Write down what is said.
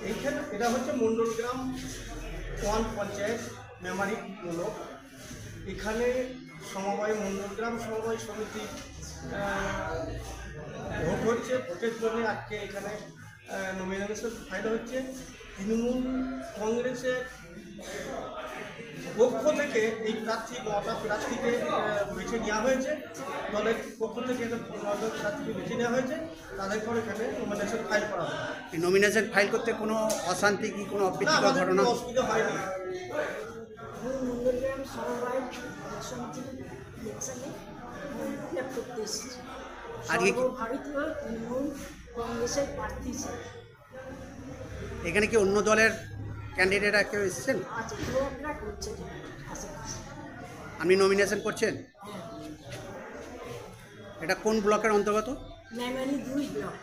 এইখানে এটা হচ্ছে মণ্ডলগ্রাম ওয়ান পঞ্চায়েত মেমারি ব্লক। এখানে সমবায় মণ্ডলগ্রাম সমবায় সমিতি ভোট হচ্ছে। ভোটের জন্য আজকে এখানে নমিনেশন ফাইল হচ্ছে। তৃণমূল কংগ্রেসের পক্ষ থেকে এই প্রার্থী 9টা প্রার্থীকে বেছে নেওয়া হয়েছে। দলের পক্ষ থেকে 9টা প্রার্থীকে বেছে নেওয়া হয়েছে, তাদের পর এখানে নমিনেশন ফাইল করা হবে। নমিনেশন ফাইল করতে কোনো অশান্তি কি কোনো অপ্রীতিকর ঘটনা? অসুবিধা হয়নি। মণ্ডলগ্রাম সমবায় সমিতির ইলেকশনে ফিল করতে এসেছি। সর্বভারতীয় তৃণমূল কংগ্রেসের প্রার্থী ছিল। এখানে কি অন্য দলের ক্যান্ডিডেটরা কেউ এসেছেন? আজকে ঘোরাফেরা করছে আশেপাশে। আপনি নমিনেশন করছেন? হ্যাঁ, এটা কোন ব্লকের অন্তর্গত? মেমারি 2 ব্লক।